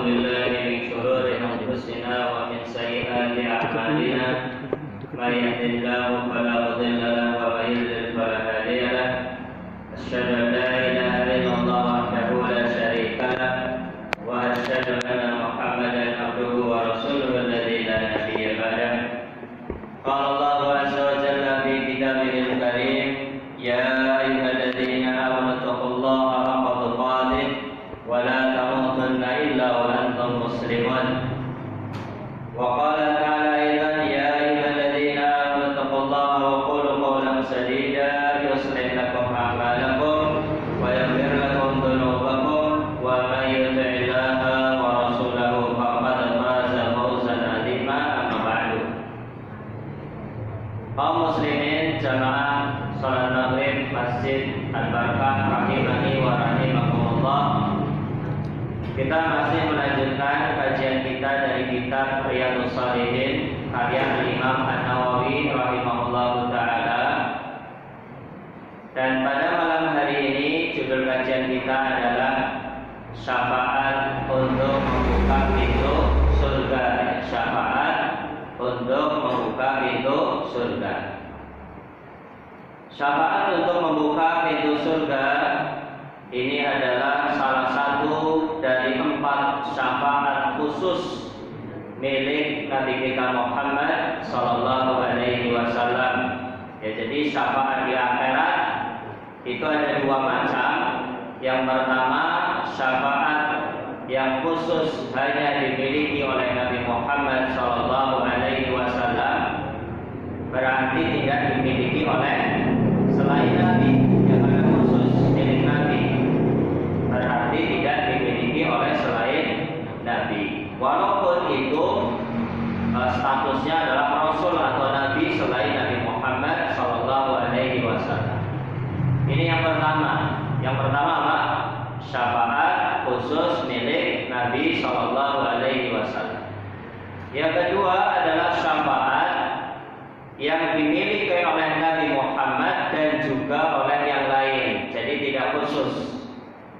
بالله من شرور أنفسنا ومن سيئات أعمالنا من يهد الله فلا مضل له ومن يضلل فلا هادي له أشهد أن لا إله إلا الله وحده لا شريك له وأشهد أن محمدا عبده ورسوله الذي لا نبي بعده قال الله عز وجل في كتابه الكريم يا أيها الذين آمنوا اتقوا الله حق تقاته ولا تموتن إلا وأنتم مسلمون وقال تعالى أيضا يا أيها الذين آمنوا اتقوا الله وقولوا قولا سديدا يصلح لكم أعمالكم ويغفر لكم ذنوبكم ومن يطع الله ورسوله فقد فاز فوزا عظيما أما بعد. Kaum muslimin jamaah salat maghrib Masjid Al-Barakah rahimani wa rahimakumullah. Kita masih melanjutkan kajian kita dari kitab Riyadhus Shalihin karya Imam An-Nawawi rahimahullahu taala. Dan pada malam hari ini judul kajian kita adalah syafaat untuk membuka pintu surga. Syafaat untuk membuka pintu surga. Syafaat untuk membuka pintu surga ini adalah salah satu dari 4 syafaat khusus milik Nabi kita Muhammad sallallahu alaihi wasallam. Ya, jadi syafaat di akhirat itu ada 2 macam. Yang pertama, syafaat yang khusus hanya dimiliki oleh Nabi Muhammad sallallahu alaihi wasallam, berarti tidak dimiliki oleh selain Nabi. Yang ada khusus milik Nabi, berarti tidak dimiliki oleh selain Nabi. Walaupun itu statusnya adalah Rasul atau Nabi selain Nabi Muhammad sallallahu alaihi wasallam. Ini yang pertama. Yang pertama apa? Syafaat khusus milik Nabi sallallahu alaihi wasallam. Yang kedua adalah syafaat yang dimiliki oleh Nabi Muhammad dan juga oleh yang lain. Jadi tidak khusus.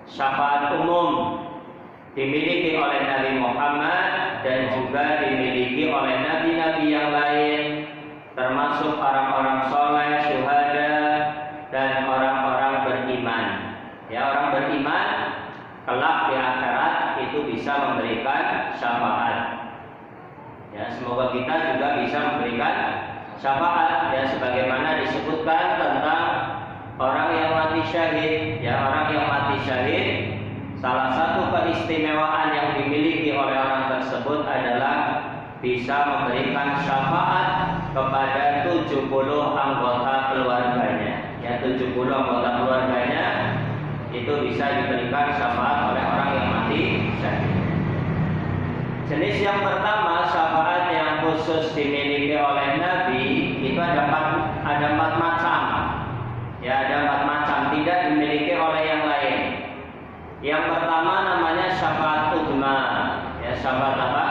Syafaat umum dimiliki oleh Nabi Muhammad dan juga dimiliki oleh nabi-nabi yang lain, termasuk orang-orang soleh, syuhada, dan orang-orang beriman. Ya, orang beriman kelak di akhirat itu bisa memberikan syafaat. Ya, semoga kita juga bisa memberikan syafaat. Ya, sebagaimana disebutkan tentang orang yang mati syahid. Ya, orang yang mati syahid, salah satu keistimewaan yang dimiliki oleh orang tersebut adalah bisa memberikan syafaat kepada 70 anggota keluarganya. Ya, 70 anggota keluarganya itu bisa diberikan syafaat oleh orang yang mati syahid. Jenis yang pertama, syafaat yang khusus dimiliki oleh Nabi itu ada 4 macam. Ya, ada 4 macam, tidak dimiliki oleh yang lain. Yang pertama namanya syafaat udma. Ya, syafaat apa?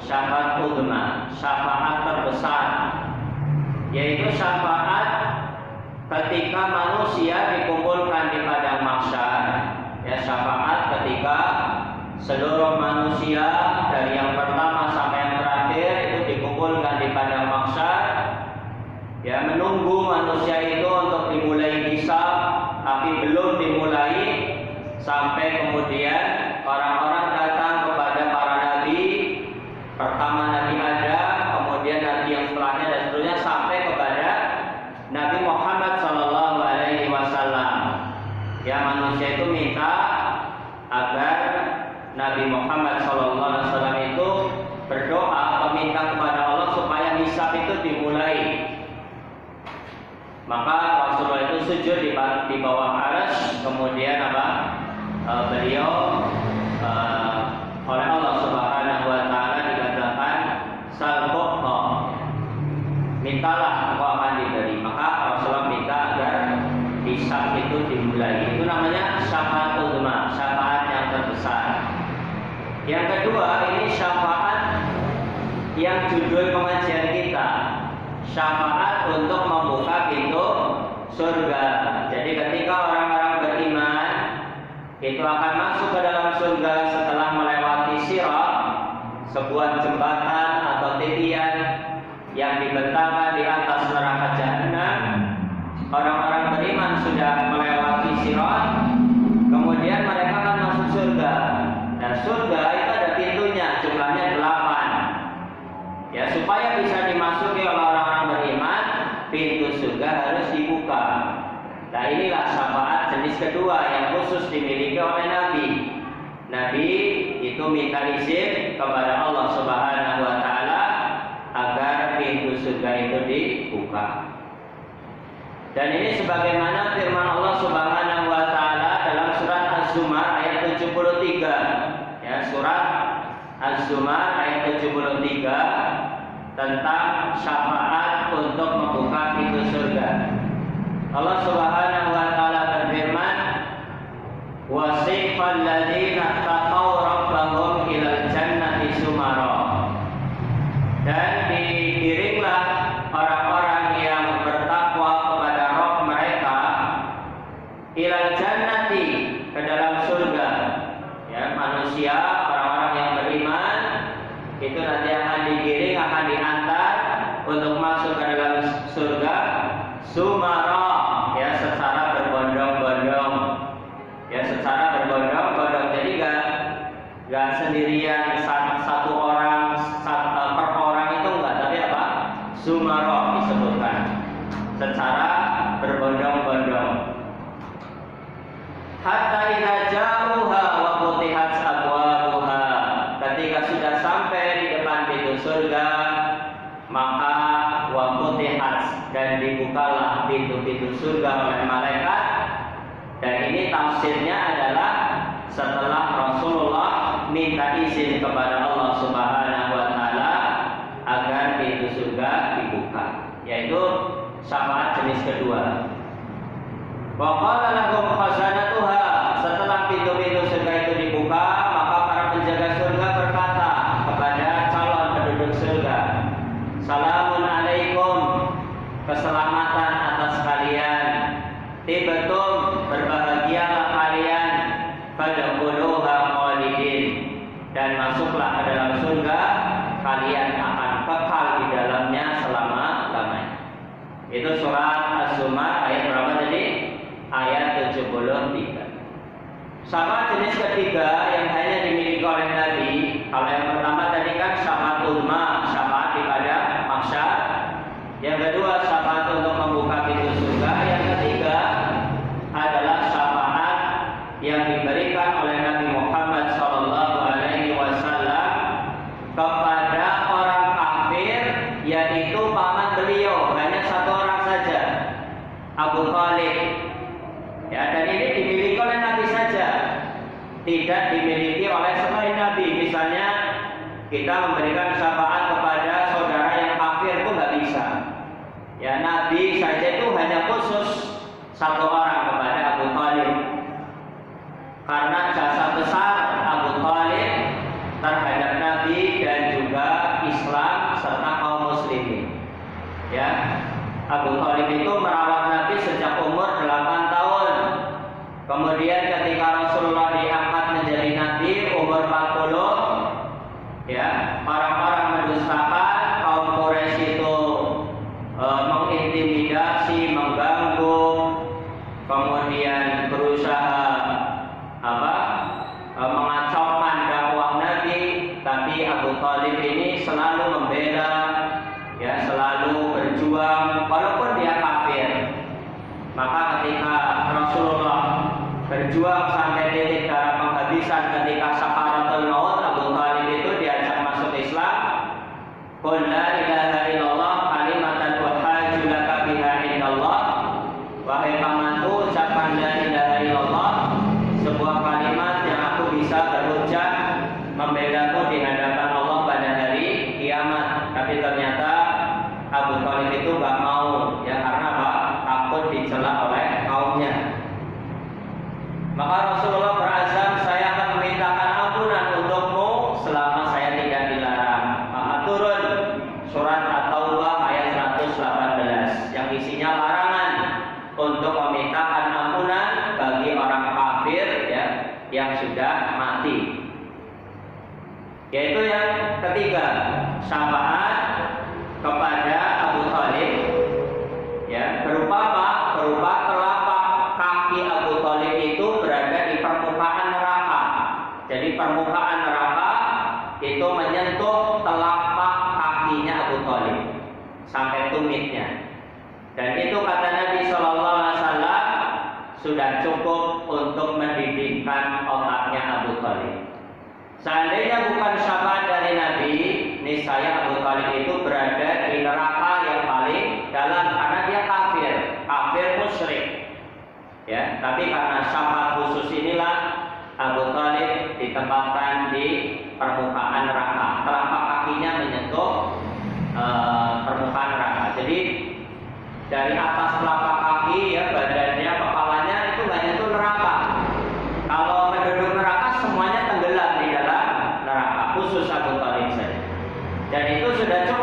Syafaat udma, syafaat terbesar. Yaitu syafaat ketika manusia dikumpulkan di padang mahsyar. Ya, syafaat ketika seluruh manusia dari yang pertama sampai yang terakhir itu dikumpulkan di padang mahsyar. Ya, menunggu manusia itu untuk dimulai hisab, tapi belum dimulai sampai kemudian orang-orang datang kepada para nabi. Pertama Nabi Adam, kemudian Nabi yang setelahnya dan seterusnya sampai kepada Nabi Muhammad sallallahu alaihi wasallam. Ya, manusia itu minta agar Nabi Muhammad sallallahu alaihi wasallam itu berdoa atau minta kepada Allah supaya hisab itu dimulai. Maka Rasulullah itu sujud di bawah arsy, kemudian apa? Beliau oleh Allah Subhanahu wa taala dikatakan salqqa, mintalah engkau akan diberi. Maka Rasulullah minta agar hisab itu dimulai. Itu namanya syafaat uzma, syafaat yang terbesar. Yang kedua, ini syafaat yang judul pengajian kita, syafaat untuk membuka pintu surga. Jadi ketika orang-orang beriman itu akan masuk ke dalam surga setelah melewati sirat, sebuah jembatan atau titian yang dibentangkan di atas neraka jahanam. Orang-orang beriman sudah melewati sirat, kemudian mereka akan masuk surga. Dan surga itu ada pintunya, jumlahnya 8. Ya, supaya bisa dimasuki oleh orang-orang beriman, pintu surga harus dibuka. Nah, inilah syafaat jenis kedua yang khusus dimiliki oleh Nabi. Nabi itu minta izin kepada Allah Subhanahu wa taala agar pintu surga itu dibuka. Dan ini sebagaimana firman Allah Subhanahu wa taala dalam surat Az-Zumar ayat 73. Ya, surat Az-Zumar ayat 73 tentang syafaat untuk membuka pintu surga. Allah Subhanahu wa taala berfirman, "Wasiqal ladzina taqaw rabbahum ilal jannati sumara." Dan digiringlah orang-orang yang bertakwa kepada Rabb mereka ilal jannati, ke dalam surga. Ya, manusia, orang-orang yang beriman itu nanti akan digiring, akan diantar untuk masuk ke dalam surga sumara, ya, secara berbondong-bondong. Ya, secara berbondong-bondong. Jadi enggak sendirian satu orang per orang itu enggak, tapi apa? Sumara disebutkan. Secara berbondong-bondong. Hatta idza ja'uha wa futihat abwabuha. Ketika sudah sampai di depan pintu surga, maka wa futihat, dan dibukalah pintu-pintu surga oleh malaikat. Dan ini tafsirnya adalah setelah Rasulullah minta izin kepada Allah Subhanahu wa taala agar pintu surga dibuka, yaitu syafaat jenis kedua. Wa qala lahum khazanatuha, setelah pintu-pintu surga itu dibuka, maka para penjaga surga berkata kepada calon penduduk surga, "Salamun alaikum," keselamatan atas kalian. "Tibtum," berbahagialah kalian. "Fadkhuluha khalidin," dan masuklah ke dalam surga, kalian akan kekal di dalamnya selama-lamanya. Itu surat Az-Zumar ayat berapa tadi? Ayat 73. Syafaat jenis ketiga yang hanya dimiliki oleh Nabi. Kalau yang pertama tadi kan syafaat uzma, syafaat di pada mahsyar. Yang kedua syafaat untuk membuka pintu surga. Yang ketiga adalah syafaat yang diberikan oleh Nabi Muhammad SAW kepada orang kafir, yaitu paman beliau, hanya satu orang saja, Abu Thalib. Ya, dan ini dimiliki oleh Nabi saja, tidak dimiliki oleh selain Nabi. Misalnya kita memberikan syafaat kepada saudara yang kafir itu nggak bisa. Ya, Nabi saja itu hanya khusus satu orang, kepada Abu Thalib, karena jasa besar Abu Thalib terhadap Nabi dan juga Islam serta kaum muslimin. Ya, Abu Thalib itu merawat Nabi sejak umur 8 tahun. Kemudian ketika Rasulullah diangkat menjadi Nabi umur 40, ya, orang-orang mendustakan, kaum Quraisy itu mengintimidasi, mengganggu, kemudian berusaha mengacaukan dakwah Nabi. Tapi Abu Thalib ini selalu membela, ya, selalu berjuang walaupun dia kafir. Maka ketika Rasulullah berjuang sampai titik darah penghabisan, ketika sakaratul maut, Abu Thalib itu diajak masuk Islam. Qul la ilaha illallah kalimatan uhajju laka biha indallah. Wahai pamanku, ucapkan la ilaha illallah, sebuah kalimat yang aku bisa berhujjah membelamu di hadapan Allah pada hari kiamat. Tapi ternyata Abu Thalib itu gak mau, ya, karena apa? Takut dicela oleh kaumnya. Maka Rasulullah berazam, saya akan memintakan Yaitu yang ketiga, syafaat kepada Abu Thalib, ya, berupa apa? Berupa telapak kaki Abu Thalib itu berada di permukaan neraka. Jadi permukaan neraka itu menyentuh telapak kakinya Abu Thalib sampai tumitnya. Dan itu kata Nabi Shallallahu Alaihi Wasallam sudah cukup untuk mendidihkan otaknya Abu Thalib. Seandainya bukan syafaat dari Nabi, niscaya Abu Thalib itu berada di neraka yang paling dalam karena dia kafir musyrik. Ya, tapi karena syafaat khusus inilah Abu Thalib ditempatkan di permukaan neraka. Telapak kakinya menyentuh permukaan neraka. Jadi dari atas telapak kaki, ya, badannya, kepalanya itu nggak nyentuh neraka. Kalau penduduk neraka semuanya tenggelam di dalam neraka, khusus Abu Thalib saja. Dan itu sudah cukup